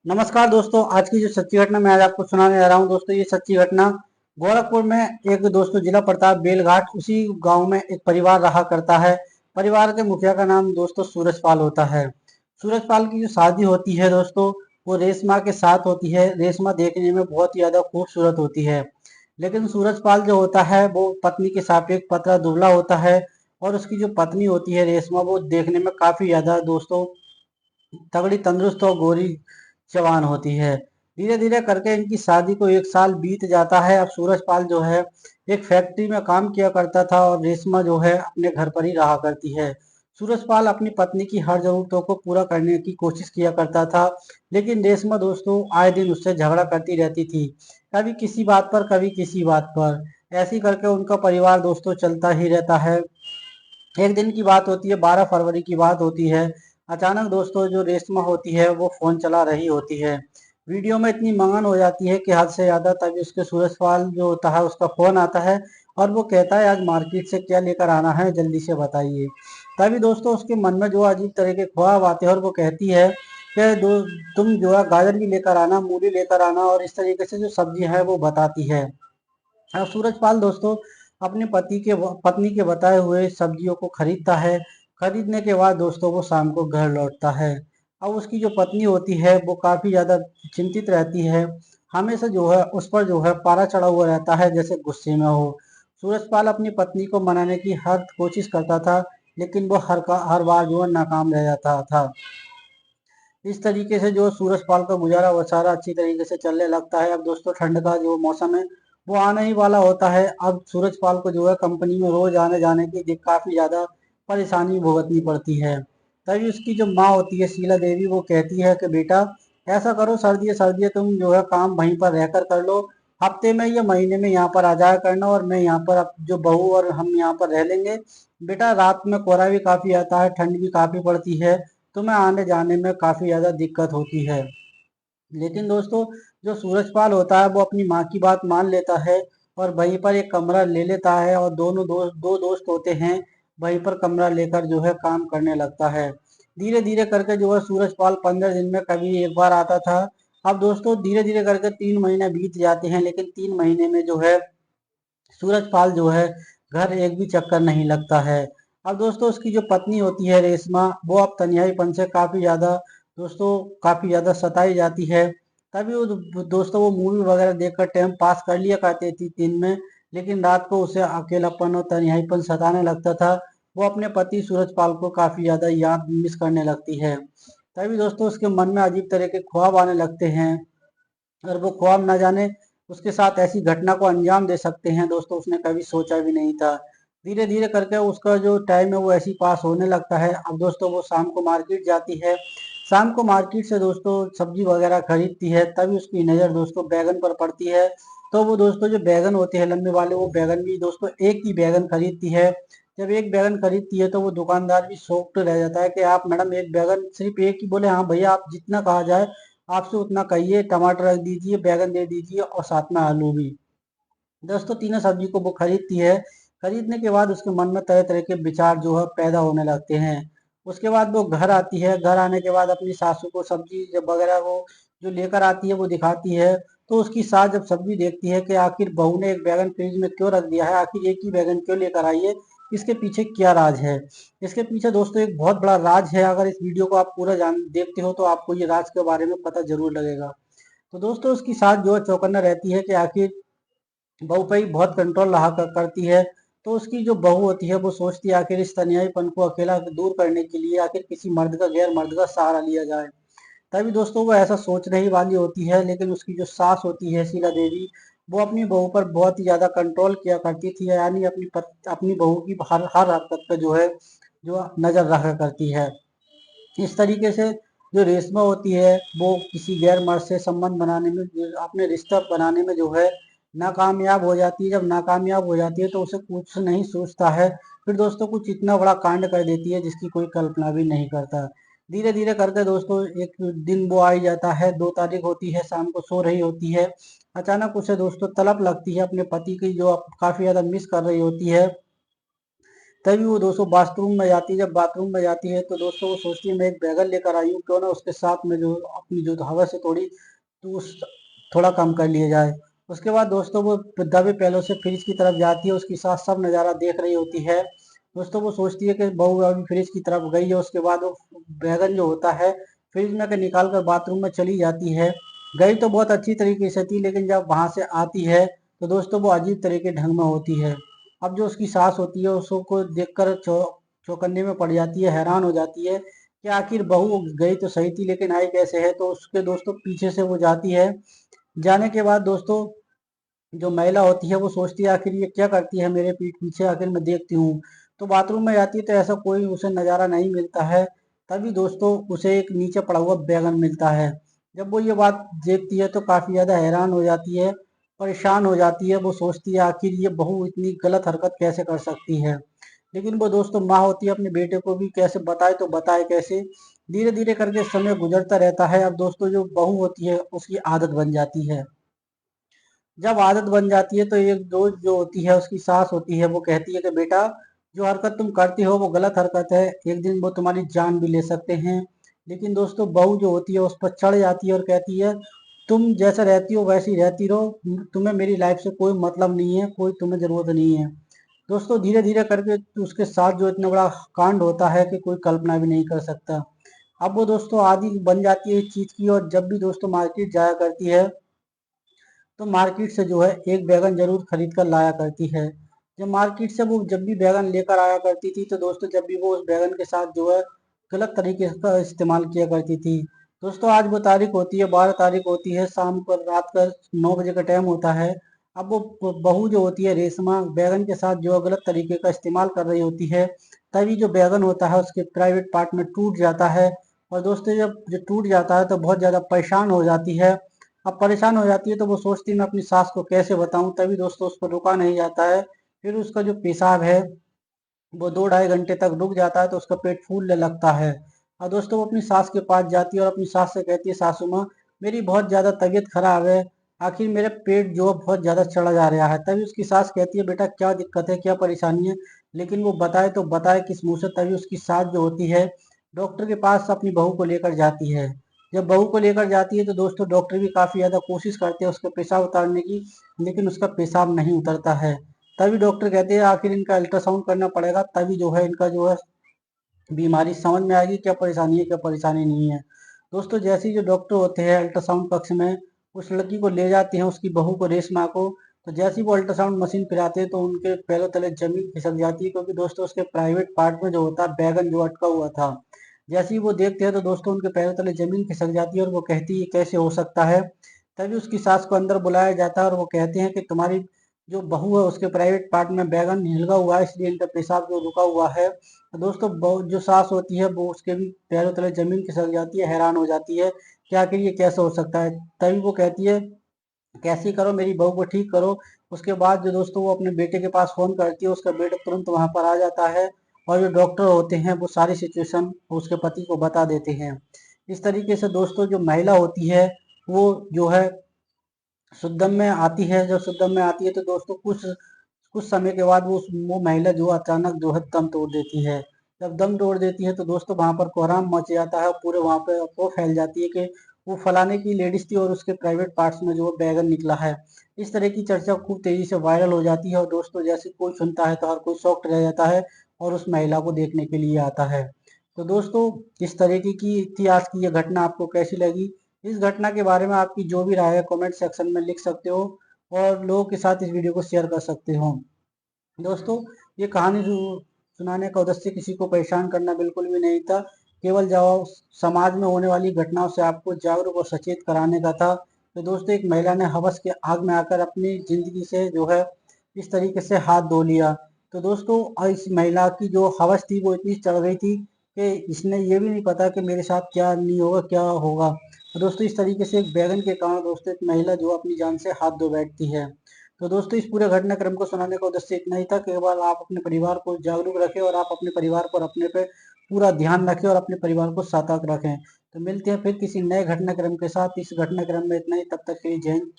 नमस्कार दोस्तों, आज की जो सच्ची घटना मैं आज आपको सुनाने जा रहा हूँ दोस्तों। ये सच्ची घटना गोरखपुर में एक दोस्तों जिला प्रताप बेलघाट उसी गांव में एक परिवार रहा करता है। परिवार के मुखिया का नाम दोस्तों सूरजपाल होता है। सूरजपाल की जो शादी होती है दोस्तों, वो रेशमा के साथ होती है। रेशमा देखने में बहुत ही ज्यादा खूबसूरत होती है, लेकिन सूरजपाल जो होता है वो पत्नी के सापेक्ष पतला दुबला होता है। और उसकी जो पत्नी होती है रेशमा, वो देखने में काफी ज्यादा दोस्तों तगड़ी, तंदुरुस्त और गोरी जवान होती है। धीरे धीरे करके इनकी शादी को 1 साल बीत जाता है। अब सूरजपाल जो है एक फैक्ट्री में काम किया करता था और रेशमा जो है अपने घर पर ही रहा करती है। सूरजपाल अपनी पत्नी की हर जरूरतों को पूरा करने की कोशिश किया करता था, लेकिन रेशमा दोस्तों आए दिन उससे झगड़ा करती रहती थी। कभी किसी बात पर, कभी किसी बात पर, ऐसी करके उनका परिवार दोस्तों चलता ही रहता है। एक दिन की बात होती है, 12 फरवरी की बात होती है। अचानक दोस्तों जो रेशमा होती है वो फोन चला रही होती है। वीडियो में इतनी मगन हो जाती है कि हद से ज्यादा। तभी उसके सूरजपाल जो होता है उसका फोन आता है और वो कहता है आज मार्केट से क्या लेकर आना है, जल्दी से बताइए। तभी दोस्तों उसके मन में जो अजीब तरह के ख्वाब आते हैं और वो कहती है कि तुम जो है गाजर भी लेकर आना, मूली लेकर आना, और इस तरीके से जो सब्जी है वो बताती है। अब सूरजपाल दोस्तों अपने पत्नी के बताए हुए सब्जियों को खरीदता है। खरीदने के बाद दोस्तों वो शाम को घर लौटता है। अब उसकी जो पत्नी होती है वो काफी ज्यादा चिंतित रहती है। हमेशा जो है उस पर जो है पारा चढ़ा हुआ रहता है, जैसे गुस्से में हो। सूरजपाल अपनी पत्नी को मनाने की हर कोशिश करता था, लेकिन वो हर बार जो है नाकाम रह जाता था। इस तरीके से जो सूरजपाल का गुजारा वसारा अच्छी तरीके से चलने लगता है। अब दोस्तों ठंड का जो मौसम है वो आने ही वाला होता है। अब सूरजपाल को जो है कंपनी में रोज आने जाने की काफी ज्यादा परेशानी भुगतनी पड़ती है। तभी उसकी जो माँ होती है शीला देवी, वो कहती है कि बेटा ऐसा करो, सर्दी सर्दी तुम जो है काम वहीं पर रहकर कर लो। हफ्ते में या महीने में यहाँ पर आ जाया करना, और मैं यहाँ पर अब जो बहू और हम यहाँ पर रह लेंगे। बेटा रात में कोहरा भी काफी आता है, ठंड भी काफी पड़ती है, तुम्हें आने जाने में काफी ज्यादा दिक्कत होती है। लेकिन दोस्तों जो सूरजपाल होता है वो अपनी माँ की बात मान लेता है और वहीं पर एक कमरा ले लेता है, और दो दोस्त होते हैं, वहीं पर कमरा लेकर जो है काम करने लगता है। धीरे धीरे करके जो है सूरजपाल 15 दिन में कभी एक बार आता था। अब दोस्तों धीरे धीरे करके 3 महीने बीत जाते हैं, लेकिन 3 महीने में जो है सूरजपाल जो है घर एक भी चक्कर नहीं लगता है। अब दोस्तों उसकी जो पत्नी होती है रेशमा, वो अब तन्हाईपन से काफी ज्यादा सताई जाती है। तभी वो दोस्तों वो मूवी वगैरह देखकर टाइम पास कर लिया करती थी दिन में, लेकिन रात को उसे अकेलापन और तन्हाईपन सताने लगता था। वो अपने पति सूरजपाल को काफी ज्यादा याद मिस करने लगती है। तभी दोस्तों उसके मन में अजीब तरह के ख्वाब आने लगते हैं, और वो ख्वाब ना जाने उसके साथ ऐसी घटना को अंजाम दे सकते हैं दोस्तों, उसने कभी सोचा भी नहीं था। धीरे धीरे करके उसका जो टाइम है वो ऐसी पास होने लगता है। अब दोस्तों वो शाम को मार्केट जाती है। शाम को मार्केट से दोस्तों सब्जी वगैरह खरीदती है। तभी उसकी नज़र दोस्तों बैगन पर पड़ती है। तो वो दोस्तों जो बैगन होते हैं लंबे वाले, वो बैगन भी दोस्तों एक ही बैगन खरीदती है। जब एक बैगन खरीदती है तो वो दुकानदार भी शॉक्ड रह जाता है कि आप मैडम एक बैगन सिर्फ एक ही? बोले हाँ भैया, आप जितना कहा जाए आपसे उतना कहिए, टमाटर रख दीजिए, बैगन दे दीजिए और साथ में आलू भी। दोस्तों तीनों सब्जी को वो खरीदती है। खरीदने के बाद उसके मन में तरह तरह के विचार जो है पैदा होने लगते हैं। उसके बाद वो घर आती है। घर आने के बाद अपनी सासू को सब्जी जब वगैरह वो जो लेकर आती है वो दिखाती है। तो उसकी सास जब सब्जी देखती है कि आखिर बहू ने एक बैगन फ्रिज में क्यों रख दिया है, आखिर एक ही बैगन क्यों लेकर आई है, इसके पीछे क्या राज है। इसके पीछे दोस्तों एक बहुत बड़ा राज है। अगर इस वीडियो को आप पूरा जान देखते हो तो आपको ये राज के बारे में पता जरूर लगेगा। तो दोस्तों उसकी सास जो है चौकन्ना रहती है कि आखिर बहू पे ही बहुत कंट्रोल रहा करती है। तो उसकी जो बहू होती है वो सोचती है आखिर इस तन्हाईपन को अकेला दूर करने के लिए आखिर किसी मर्द का, गैर मर्द का सहारा लिया जाए। तभी दोस्तों वो ऐसा सोचने ही वाली होती है, लेकिन उसकी जो सास होती है शीला देवी, वो अपनी बहू पर बहुत ही ज्यादा कंट्रोल किया करती थी, यानी अपनी बहू की हर हर हरकत पर जो है जो नजर रखा करती है। इस तरीके से जो रेशमा होती है वो किसी गैर मर्द से संबंध बनाने में, अपने रिश्ता बनाने में जो है नाकामयाब हो जाती है। जब नाकामयाब हो जाती है तो उसे कुछ नहीं सोचता है। फिर दोस्तों कुछ इतना बड़ा कांड कर देती है जिसकी कोई कल्पना भी नहीं करता। धीरे धीरे करके दोस्तों एक दिन वो आ ही जाता है। 2 तारीख होती है, शाम को सो रही होती है। अचानक उसे दोस्तों तलब लगती है अपने पति की, जो काफी ज्यादा मिस कर रही होती है। तभी वो दोस्तों बाथरूम में जाती है। जब बाथरूम में जाती है तो दोस्तों वो सोचती है मैं एक बैगन लेकर आई हूँ, क्यों ना उसके साथ में जो अपनी जो हवस है थोड़ी, तो उस थोड़ा कम कर लिया जाए। उसके बाद दोस्तों वो दबे पैरों से फ्रिज की तरफ जाती है, उसकी सास सब नज़ारा देख रही होती है। दोस्तों वो सोचती है कि बहू अभी फ्रिज की तरफ गई है, उसके बाद वो बैगन जो होता है फ्रिज में से निकाल कर बाथरूम में चली जाती है। गई तो बहुत अच्छी तरीके से थी, लेकिन जब वहां से आती है तो दोस्तों वो अजीब तरीके ढंग में होती है। अब जो उसकी सास होती है उसको देखकर चौकन्ने में पड़ जाती है, हैरान हो जाती है कि आखिर बहू गई तो सही थी लेकिन आई कैसे है। तो उसके दोस्तों पीछे से वो जाती है। जाने के बाद दोस्तों जो महिला होती है वो सोचती है आखिर ये क्या करती है मेरे पीठ पीछे, आखिर मैं देखती हूँ। तो बाथरूम में जाती है तो ऐसा कोई उसे नज़ारा नहीं मिलता है। तभी दोस्तों उसे एक नीचे पड़ा हुआ बैगन मिलता है। जब वो ये बात देखती है तो काफ़ी ज़्यादा हैरान हो जाती है, परेशान हो जाती है। वो सोचती है आखिर ये बहू इतनी गलत हरकत कैसे कर सकती है। लेकिन वो दोस्तों माँ होती है, अपने बेटे को भी कैसे बताए तो बताए कैसे। धीरे धीरे करके समय गुजरता रहता है। अब दोस्तों जो बहू होती है उसकी आदत बन जाती है। जब आदत बन जाती है तो एक दोस्त जो होती है उसकी सास होती है, वो कहती है कि बेटा जो हरकत तुम करती हो वो गलत हरकत है, एक दिन वो तुम्हारी जान भी ले सकते हैं। लेकिन दोस्तों बहू जो होती है उस पर चढ़ जाती है और कहती है तुम जैसा रहती हो वैसी रहती रहो, तुम्हें मेरी लाइफ से कोई मतलब नहीं है, कोई तुम्हें ज़रूरत नहीं है। दोस्तों धीरे धीरे करके उसके साथ जो इतना बड़ा कांड होता है कि कोई कल्पना भी नहीं कर सकता। अब वो दोस्तों आदी बन जाती है इस चीज़ की, और जब भी दोस्तों मार्केट जाया करती है तो मार्केट से जो है एक बैगन जरूर खरीद कर लाया करती है। जब मार्केट से वो जब भी बैगन लेकर आया करती थी तो दोस्तों जब भी वो उस बैगन के साथ जो है गलत तरीके का इस्तेमाल किया करती थी। दोस्तों आज वो तारीख होती है 12 तारीख होती है, शाम को रात का 9 बजे का टाइम होता है। अब वो बहू जो होती है रेशमा बैगन के साथ जो है गलत तरीके का इस्तेमाल कर रही होती है। तभी जो बैगन होता है उसके प्राइवेट पार्ट में टूट जाता है। और दोस्तों जब जो टूट जाता है तो बहुत ज़्यादा परेशान हो जाती है। अब परेशान हो जाती है तो वो सोचती है मैं अपनी सास को कैसे बताऊं। तभी दोस्तों उस पर रुका नहीं जाता है। फिर उसका जो पेशाब है वो 2 ढाई घंटे तक रुक जाता है तो उसका पेट फूलने लगता है। और दोस्तों वो अपनी सास के पास जाती है और अपनी सास से कहती है सासू माँ मेरी बहुत ज़्यादा तबीयत खराब है, आखिर मेरे पेट जो है बहुत ज़्यादा चढ़ा जा रहा है। तभी उसकी सास कहती है बेटा क्या दिक्कत है, क्या परेशानी है। लेकिन वो बताए तो बताए किस मुंह से। तभी उसकी सास जो होती है डॉक्टर के पास अपनी बहू को लेकर जाती है। जब बहू को लेकर जाती है तो दोस्तों डॉक्टर भी काफ़ी ज़्यादा कोशिश करते हैं उसका पेशाब उतारने की, लेकिन उसका पेशाब नहीं उतरता है। तभी डॉक्टर कहते हैं आखिर इनका अल्ट्रासाउंड करना पड़ेगा, तभी जो है इनका जो है बीमारी समझ में आएगी क्या परेशानी है क्या परेशानी नहीं है। दोस्तों जैसे ही जो डॉक्टर होते हैं अल्ट्रासाउंड कक्ष में उस लड़की को ले जाते हैं, उसकी बहू को रेशमा को। तो जैसे ही वो अल्ट्रासाउंड मशीन फिराते हैं तो उनके पैरों तले जमीन खिसक जाती है, क्योंकि दोस्तों उसके प्राइवेट पार्ट में जो होता है बैगन जो अटका हुआ था। जैसे ही वो देखते हैं तो दोस्तों उनके पैरों तले जमीन खिसक जाती है और वो कहती है कैसे हो सकता है। तभी उसकी सास को अंदर बुलाया जाता है और वो कहते हैं कि तुम्हारी जो बहू है उसके प्राइवेट पार्ट में बैगन हिलगा हुआ है, इसलिए इनका पेशाब जो रुका हुआ है। तो दोस्तों जो सास होती है वो उसके भी पैरों तले जमीन खिसक जाती है, हैरान हो जाती है कि आखिर ये कैसे हो सकता है। तभी वो कहती है कैसे करो मेरी बहू को ठीक करो। उसके बाद जो दोस्तों वो अपने बेटे के पास फोन करती है, उसका बेटा तुरंत वहां पर आ जाता है और जो डॉक्टर होते हैं वो सारी सिचुएशन उसके पति को बता देते हैं। इस तरीके से दोस्तों जो महिला होती है वो जो है शुद्धम में आती है। जब शुद्धम में आती है तो दोस्तों कुछ कुछ समय के बाद वो महिला जो अचानक जो है दम तोड़ देती है। जब दम तोड़ देती है तो दोस्तों वहां पर कोहराम मच जाता है, पूरे वहां पे अफवाह फैल जाती है कि वो फलाने की लेडीज थी और उसके प्राइवेट पार्ट्स में जो बैगन निकला है। इस तरह की चर्चा खूब तेजी से वायरल हो जाती है और दोस्तों जैसे कोई सुनता है तो हर कोई शॉक्ड रह जाता है और उस महिला को देखने के लिए आता है। तो दोस्तों इस तरीके की इतिहास की ये घटना आपको कैसी लगी? इस घटना के बारे में आपकी जो भी राय है कमेंट सेक्शन में लिख सकते हो और लोगों के साथ इस वीडियो को शेयर कर सकते हो। दोस्तों ये कहानी सुनाने का उद्देश्य किसी को परेशान करना बिल्कुल भी नहीं था, केवल समाज में होने वाली घटनाओं से आपको जागरूक और सचेत कराने का था। तो दोस्तों एक महिला ने हवस के आग में आकर अपनी जिंदगी से जो है इस तरीके से हाथ धो लिया। तो दोस्तों इस महिला की जो हवस थी वो इतनी चढ़ गई थी कि इसने ये भी नहीं पता कि मेरे साथ क्या नहीं होगा क्या होगा। तो दोस्तों इस तरीके से एक बैगन के कारण दोस्तों एक महिला जो अपनी जान से हाथ धो बैठती है। तो दोस्तों इस पूरे घटनाक्रम को सुनाने का उद्देश्य इतना ही था, केवल आप अपने परिवार को जागरूक रखें और आप अपने परिवार पर अपने पे पूरा ध्यान रखें और अपने परिवार को सतर्क रखें। तो मिलते हैं फिर किसी नए घटनाक्रम के साथ। इस घटनाक्रम में इतना ही, तब तक के लिए जय हिंद,